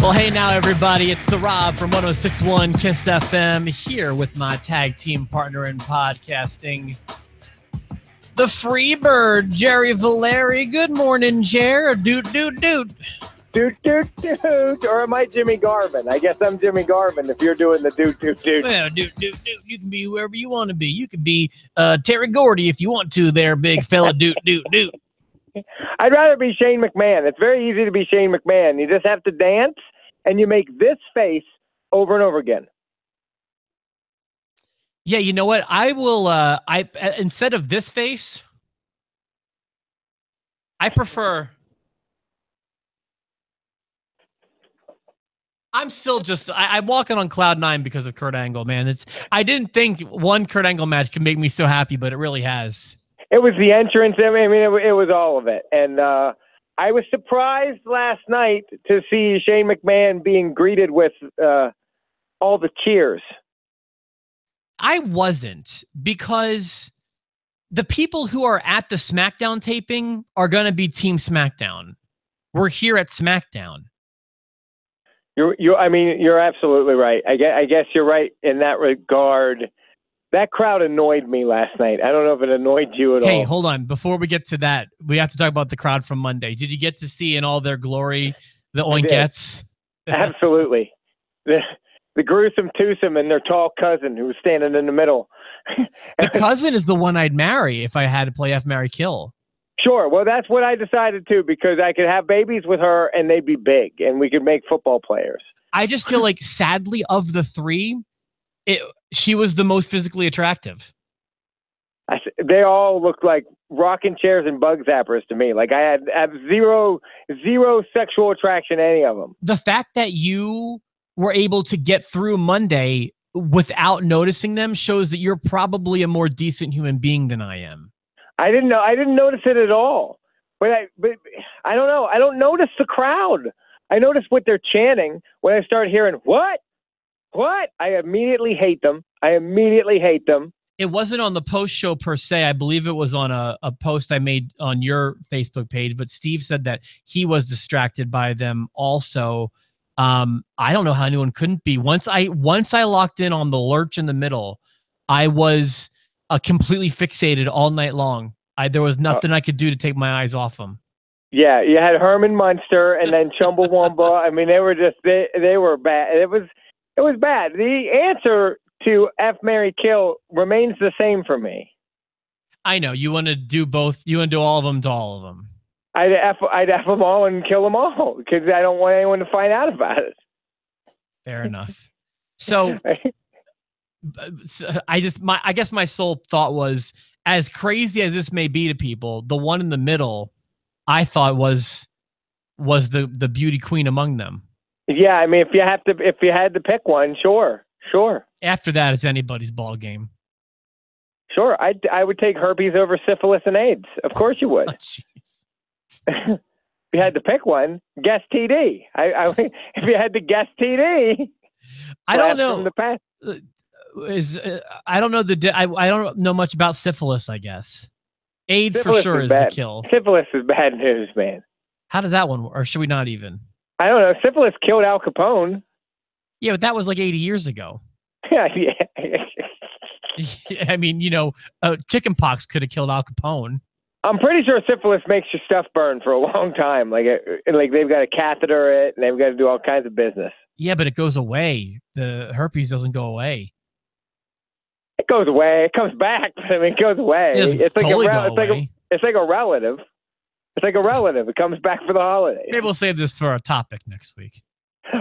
Well, hey now, everybody. It's the Rob from 106.1 KISS FM here with my tag team partner in podcasting, the Freebird, Jerry Valeri. Good morning, Jer. Doot, doot, doot. Doot, doot, doot. Or am I Jimmy Garvin? I guess I'm Jimmy Garvin if you're doing the doot, doot, doot. Well, doot, doot, doot. You can be whoever you want to be. You could be Terry Gordy if you want to there, big fella. Doot, doot, doot. I'd rather be Shane McMahon. It's very easy to be Shane McMahon. You just have to dance, and you make this face over and over again. Yeah, you know what? I will, instead of this face, I prefer... I'm still just, I'm walking on cloud nine because of Kurt Angle, man. I didn't think one Kurt Angle match could make me so happy, but it really has. It was the entrance. I mean, it was all of it. And I was surprised last night to see Shane McMahon being greeted with all the cheers. I wasn't, because the people who are at the SmackDown taping are going to be Team SmackDown. We're here at SmackDown. I mean, you're absolutely right. I guess you're right in that regard. That crowd annoyed me last night. I don't know if it annoyed you at all. Hey, hold on. Before we get to that, we have to talk about the crowd from Monday. Did you get to see in all their glory the Oinkettes? Absolutely. The gruesome twosome and their tall cousin who was standing in the middle. The cousin is the one I'd marry if I had to play F, Marry, Kill. Sure. Well, that's what I decided to, because I could have babies with her and they'd be big and we could make football players. I just feel like, sadly, of the three, she was the most physically attractive. They all looked like rocking chairs and bug zappers to me. Like I had zero sexual attraction to any of them. The fact that you were able to get through Monday without noticing them shows that you're probably a more decent human being than I am. I didn't notice it at all. But I don't know. I don't notice the crowd. I notice what they're chanting when I start hearing what. I immediately hate them. It wasn't on the post show per se. I believe it was on a post I made on your Facebook page. But Steve said that he was distracted by them also. I don't know how anyone couldn't be. Once I locked in on the lurch in the middle, I was completely fixated all night long. There was nothing I could do to take my eyes off them. Yeah, you had Herman Munster and then Chumbawamba. I mean, they were just they were bad. It was bad. The answer to F, Marry, Kill remains the same for me. I know you want to do both. You want to do all of them to all of them. I'd F them all and kill them all because I don't want anyone to find out about it. Fair enough. So I guess my sole thought was, as crazy as this may be to people, the one in the middle, I thought was the beauty queen among them. Yeah, I mean, if you had to pick one, sure. After that, it's anybody's ball game. Sure, I would take herpes over syphilis and AIDS. Of course you would. Oh, jeez. If you had to pick one, guess TD. If you had to guess TD, I don't know. From the past. I don't know I don't know much about syphilis. I guess AIDS syphilis for sure is bad. the kill. Syphilis is bad news, man. How does that one work? Or should we not even? I don't know. Syphilis killed Al Capone. Yeah, but that was like 80 years ago. Yeah. I mean, chicken pox could have killed Al Capone. I'm pretty sure syphilis makes your stuff burn for a long time. Like they've got to catheter it and they've got to do all kinds of business. Yeah, but it goes away. The herpes doesn't go away. It goes away. It comes back. I mean, it goes away. It's like it's like a relative. It's like a relative. It comes back for the holidays. Maybe we'll save this for a topic next week.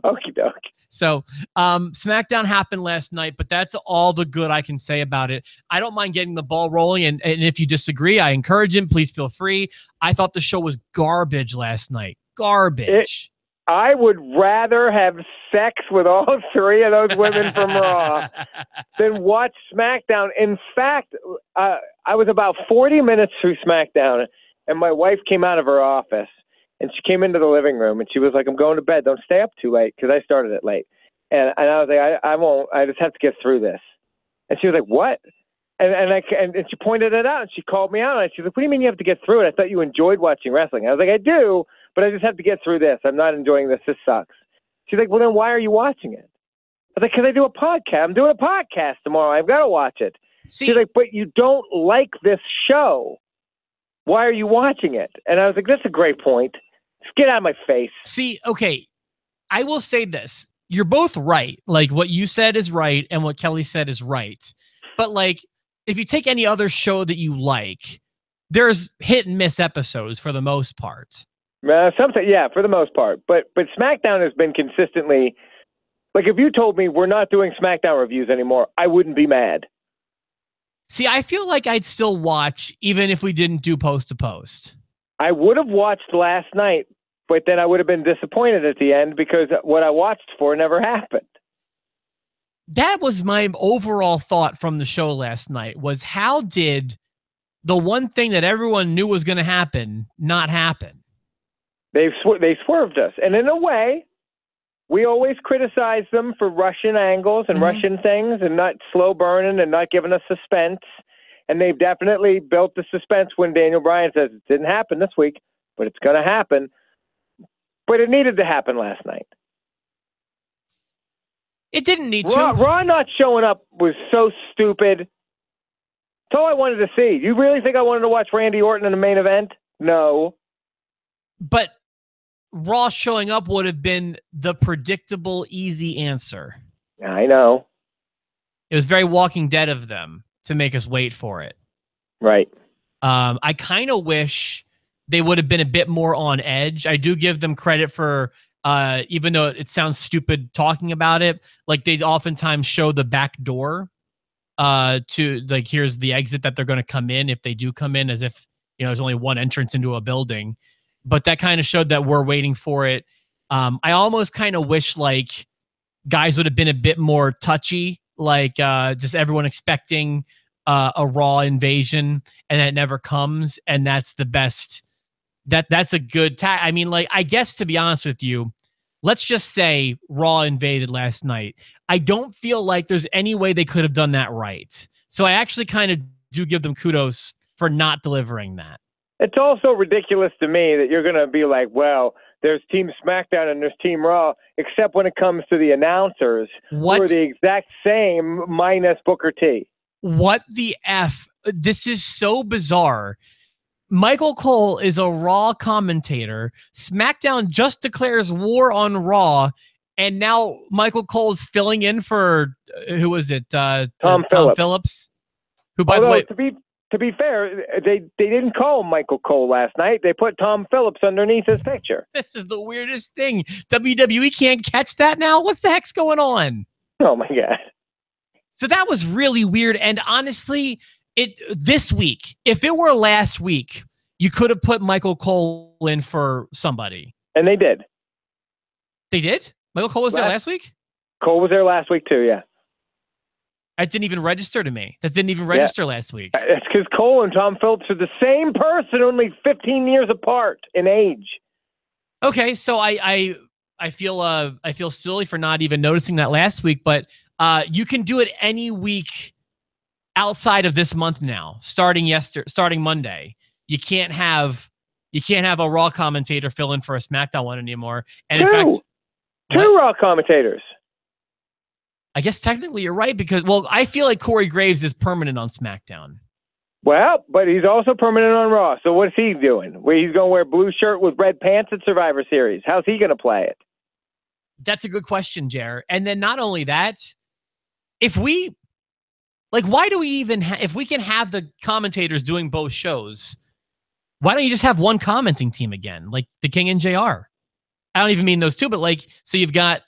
Okie doke. So SmackDown happened last night, but that's all the good I can say about it. I don't mind getting the ball rolling, and if you disagree, I encourage him. Please feel free. I thought the show was garbage last night. Garbage. I would rather have sex with all three of those women from Raw than watch SmackDown. In fact, I was about 40 minutes through SmackDown, and my wife came out of her office. And she came into the living room and she was like, I'm going to bed. Don't stay up too late, because I started it late. And I was like, I won't. I just have to get through this. And she was like, what? And she pointed it out and she called me out. And she's like, what do you mean you have to get through it? I thought you enjoyed watching wrestling. I was like, I do, but I just have to get through this. I'm not enjoying this. This sucks. She's like, well, then why are you watching it? I was like, because I do a podcast. I'm doing a podcast tomorrow. I've got to watch it. She's like, but you don't like this show. Why are you watching it? And I was like, that's a great point. Just get out of my face. See, okay, I will say this. You're both right. Like, what you said is right, and what Kelly said is right. But, like, if you take any other show that you like, there's hit and miss episodes for the most part. Sometimes, yeah, for the most part. But SmackDown has been consistently, like, if you told me we're not doing SmackDown reviews anymore, I wouldn't be mad. See, I feel like I'd still watch even if we didn't do post to post. I would have watched last night, but then I would have been disappointed at the end because what I watched for never happened. That was my overall thought from the show last night, was how did the one thing that everyone knew was going to happen not happen? They swerved us. And in a way, we always criticize them for Russian angles and Russian things and not slow burning and not giving us suspense. And they've definitely built the suspense when Daniel Bryan says it didn't happen this week, but it's going to happen. But it needed to happen last night. It didn't need to. Raw not showing up was so stupid. That's all I wanted to see. You really think I wanted to watch Randy Orton in the main event? No. But Raw showing up would have been the predictable, easy answer. I know. It was very Walking Dead of them to make us wait for it. Right. I kind of wish they would have been a bit more on edge. I do give them credit for, even though it sounds stupid talking about it, like they oftentimes show the back door to, like, here's the exit that they're going to come in if they do come in, as if, you know, there's only one entrance into a building. But that kind of showed that we're waiting for it. I almost kind of wish, like, guys would have been a bit more touchy, like just everyone expecting a Raw invasion, and that never comes, and that's the best. That's a good I mean, like, I guess, to be honest with you, let's just say Raw invaded last night. I don't feel like there's any way they could have done that right. So I actually kind of do give them kudos for not delivering that. It's also ridiculous to me that you're going to be like, well, there's Team SmackDown and there's Team Raw, except when it comes to the announcers, who are the exact same minus Booker T. What the F? This is so bizarre. Michael Cole is a Raw commentator. SmackDown just declares war on Raw, and now Michael Cole is filling in for, who was it? Tom Phillips. Who, by the way, to be fair, they didn't call him Michael Cole last night. They put Tom Phillips underneath his picture. This is the weirdest thing. WWE can't catch that now? What the heck's going on? Oh, my God. So that was really weird. And honestly, this week, if it were last week, you could have put Michael Cole in for somebody. And they did. They did? Michael Cole was there last week? Cole was there last week, too, yeah. That didn't even register to me. That didn't even register last week. It's because Cole and Tom Phillips are the same person, only 15 years apart in age. Okay, so I feel silly for not even noticing that last week, but you can do it any week outside of this month now, starting Monday. You can't have a Raw commentator fill in for a SmackDown one anymore. And in fact, two Raw commentators. I guess technically you're right, because, well, I feel like Corey Graves is permanent on SmackDown. Well, but he's also permanent on Raw. So what's he doing? Where he's going to wear a blue shirt with red pants at Survivor Series? How's he going to play it? That's a good question, Jer. And then not only that, if we, like, why do we even, if we can have the commentators doing both shows, why don't you just have one commenting team again? Like the King and JR. I don't even mean those two, but like, so you got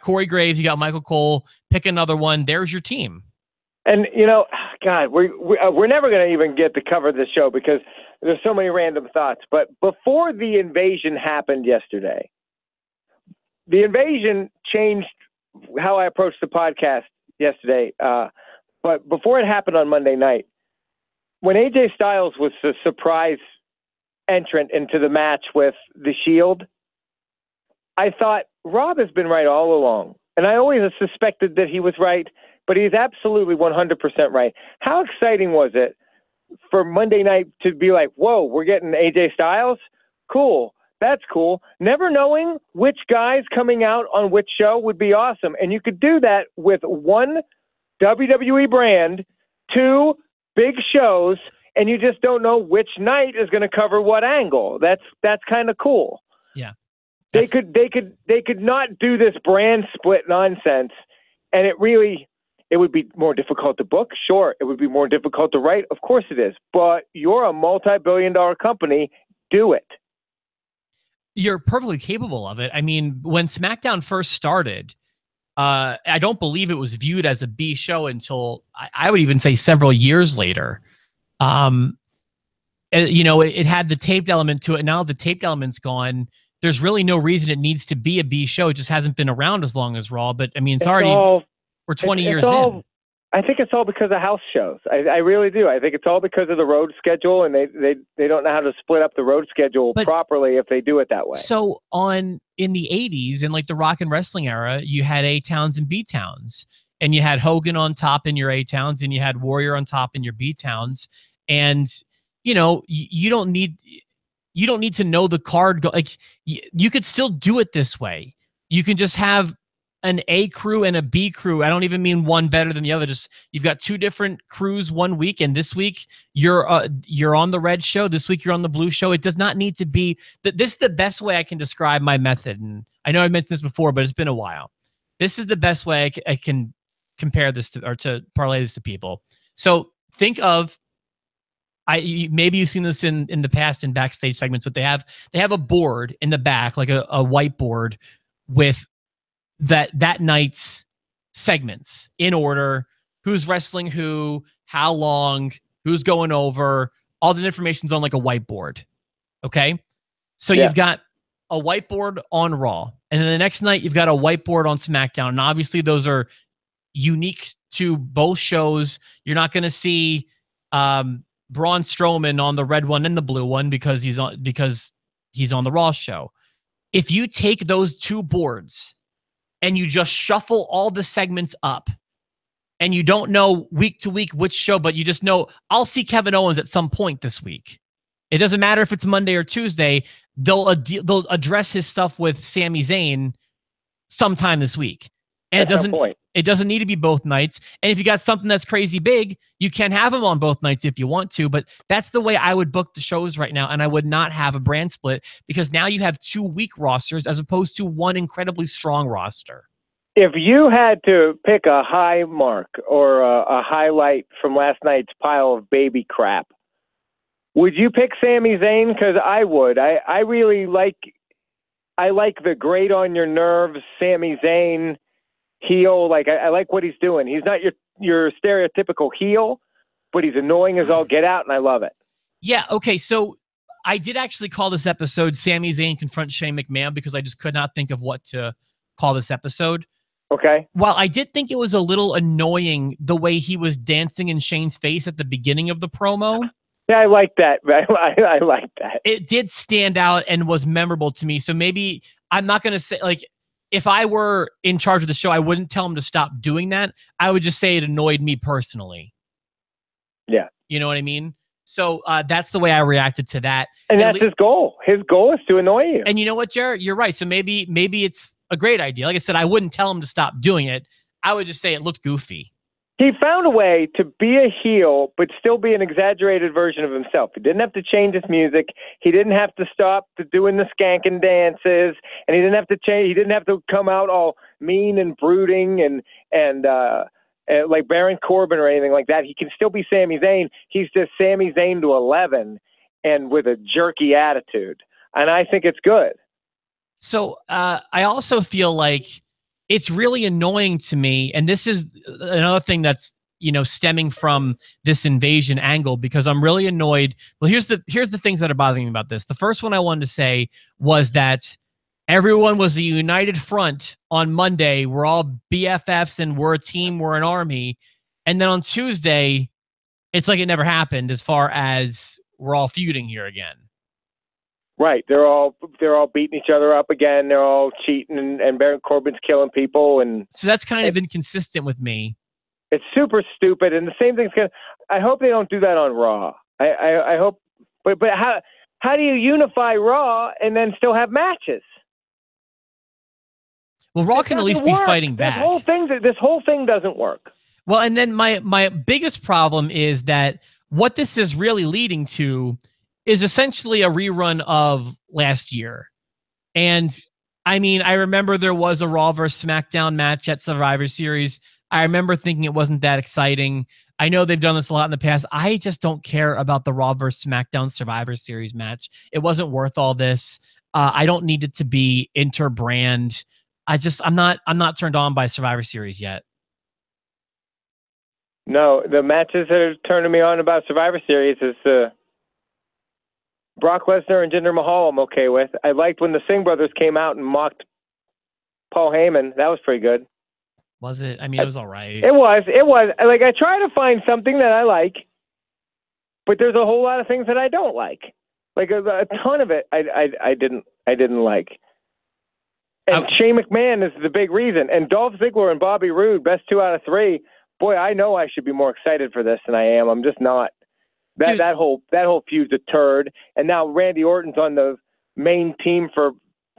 Corey Graves, you got Michael Cole, pick another one. There's your team. And, you know, God, we're never going to even get to cover this show because there's so many random thoughts. But before the invasion happened yesterday, the invasion changed how I approached the podcast yesterday. But before it happened on Monday night, when AJ Styles was the surprise entrant into the match with The Shield, I thought, Rob has been right all along. And I always suspected that he was right, but he's absolutely 100% right. How exciting was it for Monday night to be like, whoa, we're getting AJ Styles? Cool. That's cool. Never knowing which guy's coming out on which show would be awesome. And you could do that with one WWE brand, two big shows, and you just don't know which night is going to cover what angle. That's kind of cool. Yeah. They could not do this brand split nonsense, and it would be more difficult to book. Sure, it would be more difficult to write. Of course it is. But you're a multi-billion-dollar company. Do it. You're perfectly capable of it. I mean, when SmackDown first started, I don't believe it was viewed as a B show until I would even say several years later. It had the taped element to it. Now the taped element's gone. There's really no reason it needs to be a B show. It just hasn't been around as long as Raw. But I mean, we're 20 years in. I think it's all because of house shows. I really do. I think it's all because of the road schedule, and they don't know how to split up the road schedule properly if they do it that way. So in the 80s, in like the rock and wrestling era, you had A towns and B towns, and you had Hogan on top in your A towns, and you had Warrior on top in your B towns, and you don't need to know the card. You could still do it this way. You can just have an A crew and a B crew. I don't even mean one better than the other. Just you've got two different crews one week, and this week you're on the red show. This week you're on the blue show. It does not need to be that. This is the best way I can describe my method, and I know I mentioned this before, but it's been a while. This is the best way I can compare this to parlay this to people. So think of maybe you've seen this in the past in backstage segments, but they have a board in the back, like a whiteboard with that night's segments in order, who's wrestling who, how long, who's going over, all the information's on like a whiteboard. Okay. So you've got a whiteboard on Raw, and then the next night you've got a whiteboard on SmackDown. And obviously those are unique to both shows. You're not going to see Braun Strowman on the red one and the blue one because he's on the Raw show. If you take those two boards and you just shuffle all the segments up, and you don't know week to week which show, but you just know I'll see Kevin Owens at some point this week. It doesn't matter if it's Monday or Tuesday. They'll address his stuff with Sami Zayn sometime this week. And it doesn't need to be both nights. And if you got something that's crazy big, you can have them on both nights if you want to. But that's the way I would book the shows right now. And I would not have a brand split, because now you have 2 weak rosters as opposed to one incredibly strong roster. If you had to pick a high mark or a highlight from last night's pile of baby crap, would you pick Sami Zayn? Because I would. I really like the grate on your nerves Sami Zayn heel. Like I like what he's doing. He's not your stereotypical heel, but he's annoying as all get out, and I love it. Yeah. Okay. So I did actually call this episode Sami Zayn Confronts Shane McMahon, because I just could not think of what to call this episode. Okay. While I did think it was a little annoying the way he was dancing in Shane's face at the beginning of the promo. Yeah, I like that. I like that. It did stand out and was memorable to me. So maybe I'm not going to say, like, if I were in charge of the show, I wouldn't tell him to stop doing that. I would just say it annoyed me personally. Yeah. You know what I mean? So that's the way I reacted to that. And that's his goal. His goal is to annoy you. And you know what, Jared? You're right. So maybe it's a great idea. Like I said, I wouldn't tell him to stop doing it. I would just say it looked goofy. He found a way to be a heel, but still be an exaggerated version of himself. He didn't have to change his music. He didn't have to stop doing the skanking dances, and he didn't have to change. He didn't have to come out all mean and brooding and like Baron Corbin or anything like that. He can still be Sami Zayn. He's just Sami Zayn to 11 and with a jerky attitude. And I think it's good. So I also feel like it's really annoying to me, and this is another thing that's stemming from this invasion angle, because I'm really annoyed. Well, here's the things that are bothering me about this. The first one I wanted to say was that everyone was a united front on Monday. We're all BFFs and we're a team, we're an army. And then on Tuesday, it's like it never happened, as far as we're all feuding here again. Right. They're all beating each other up again. They're all cheating, and Baron Corbin's killing people. And so that's kind of inconsistent with me. It's super stupid. And the same thing's I hope they don't do that on Raw. I hope, but how, how do you unify Raw and then still have matches? Well, Raw can at least be fighting back. This whole thing doesn't work. Well, and then my biggest problem is that what this is really leading to is essentially a rerun of last year. And I mean, I remember there was a Raw versus SmackDown match at Survivor Series. I remember thinking it wasn't that exciting. I know they've done this a lot in the past. I just don't care about the Raw versus SmackDown Survivor Series match. It wasn't worth all this. I don't need it to be interbrand. I'm not turned on by Survivor Series yet. No, the matches that are turning me on about Survivor Series is Brock Lesnar and Jinder Mahal. I'm okay with. I liked when the Singh brothers came out and mocked Paul Heyman. That was pretty good. Was it? I mean, it was all right. It was. Like, I try to find something that I like, but there's a whole lot of things that I don't like. Like a ton of it, I didn't like. And Shane McMahon is the big reason. And Dolph Ziggler and Bobby Roode, best 2 out of 3. Boy, I know I should be more excited for this than I am. I'm just not. That whole feud's a turd. And now Randy Orton's on the main team for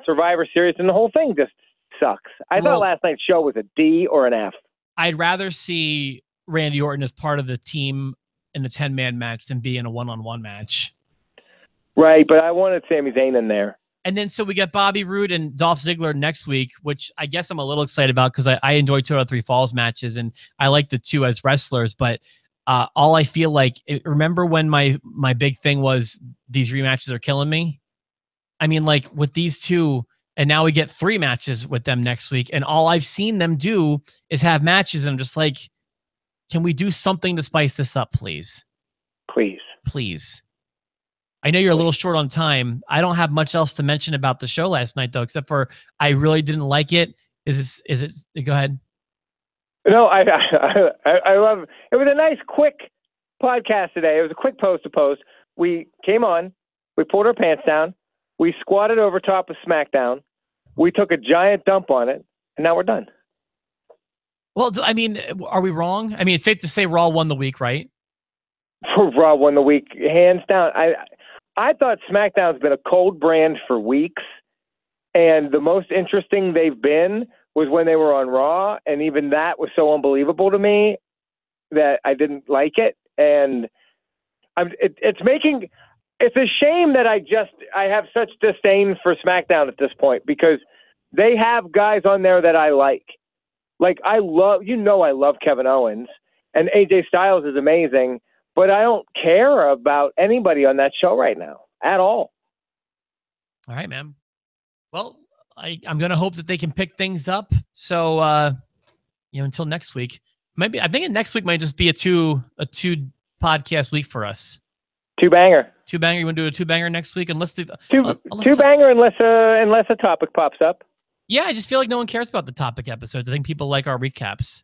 Survivor Series, and the whole thing just sucks. I thought last night's show was a D or an F. I'd rather see Randy Orton as part of the team in the 10-man match than be in a one-on-one match. Right, but I wanted Sami Zayn in there. And then so we got Bobby Roode and Dolph Ziggler next week, which I guess I'm a little excited about because I enjoy 2 out of 3 Falls matches, and I like the 2 as wrestlers. But all I feel like, remember when my big thing was these rematches are killing me? I mean, like with these 2, and now we get 3 matches with them next week, and all I've seen them do is have matches, and I'm just like, can we do something to spice this up, please? Please. I know you're a little short on time. I don't have much else to mention about the show last night, though, except for I really didn't like it. Is it? Go ahead. No, I love it. It was a nice, quick podcast today. It was a quick post to post. We came on, we pulled our pants down, we squatted over top of SmackDown, we took a giant dump on it, and now we're done. Well, I mean, are we wrong? I mean, it's safe to say Raw won the week, right? Raw won the week, hands down. I thought SmackDown's been a cold brand for weeks, and the most interesting they've been was when they were on Raw, and even that was so unbelievable to me that I didn't like it. And it's a shame that I have such disdain for SmackDown at this point, because they have guys on there that I like. Like, I love Kevin Owens, and AJ Styles is amazing, but I don't care about anybody on that show right now at all. All right, man. Well, I'm going to hope that they can pick things up. So, until next week, maybe I think next week might just be a two podcast week for us. 2-banger. 2-banger. You want to do a 2-banger next week? Unless 2-banger, unless a topic pops up. Yeah, I just feel like no one cares about the topic episodes. I think people like our recaps.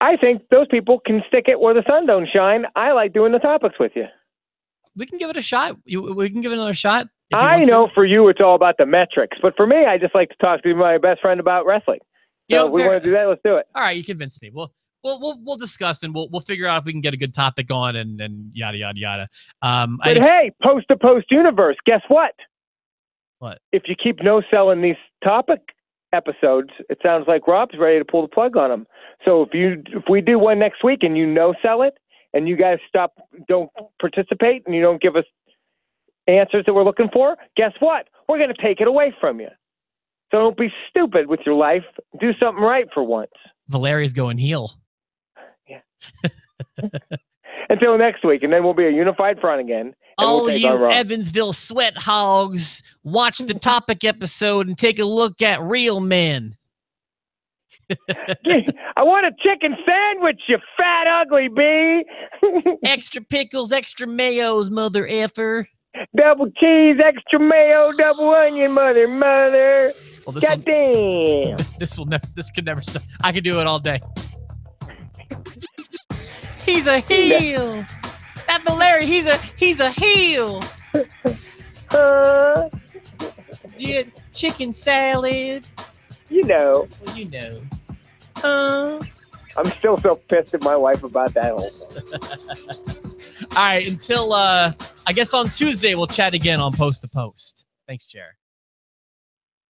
I think those people can stick it where the sun don't shine. I like doing the topics with you. We can give it a shot. We can give it another shot. I know for you it's all about the metrics, but for me, I just like to talk to my best friend about wrestling. So if we want to do that, let's do it. All right, you convinced me. We'll discuss, and we'll figure out if we can get a good topic on, and yada yada yada. But hey, post to post universe, guess what? What? If you keep no selling these topic episodes, it sounds like Rob's ready to pull the plug on them. So if we do one next week and you no sell it, and you guys don't participate, and you don't give us answers that we're looking for, guess what? We're going to take it away from you. So don't be stupid with your life. Do something right for once. Valeria's going heel. Yeah. Until next week, and then we'll be a unified front again. All you Evansville sweat hogs, watch the topic episode and take a look at real men. I want a chicken sandwich, you fat ugly bee. Extra pickles, extra mayos, mother effer. Double cheese, extra mayo, double onion, mother. Well, goddamn. This could never stop. I could do it all day. He's a heel. That Valeri, he's a heel. Yeah, chicken salad. You know. Well, you know. I'm still so pissed at my wife about that whole thing. All right, until I I guess on Tuesday we'll chat again on Post to Post. Thanks, Jer.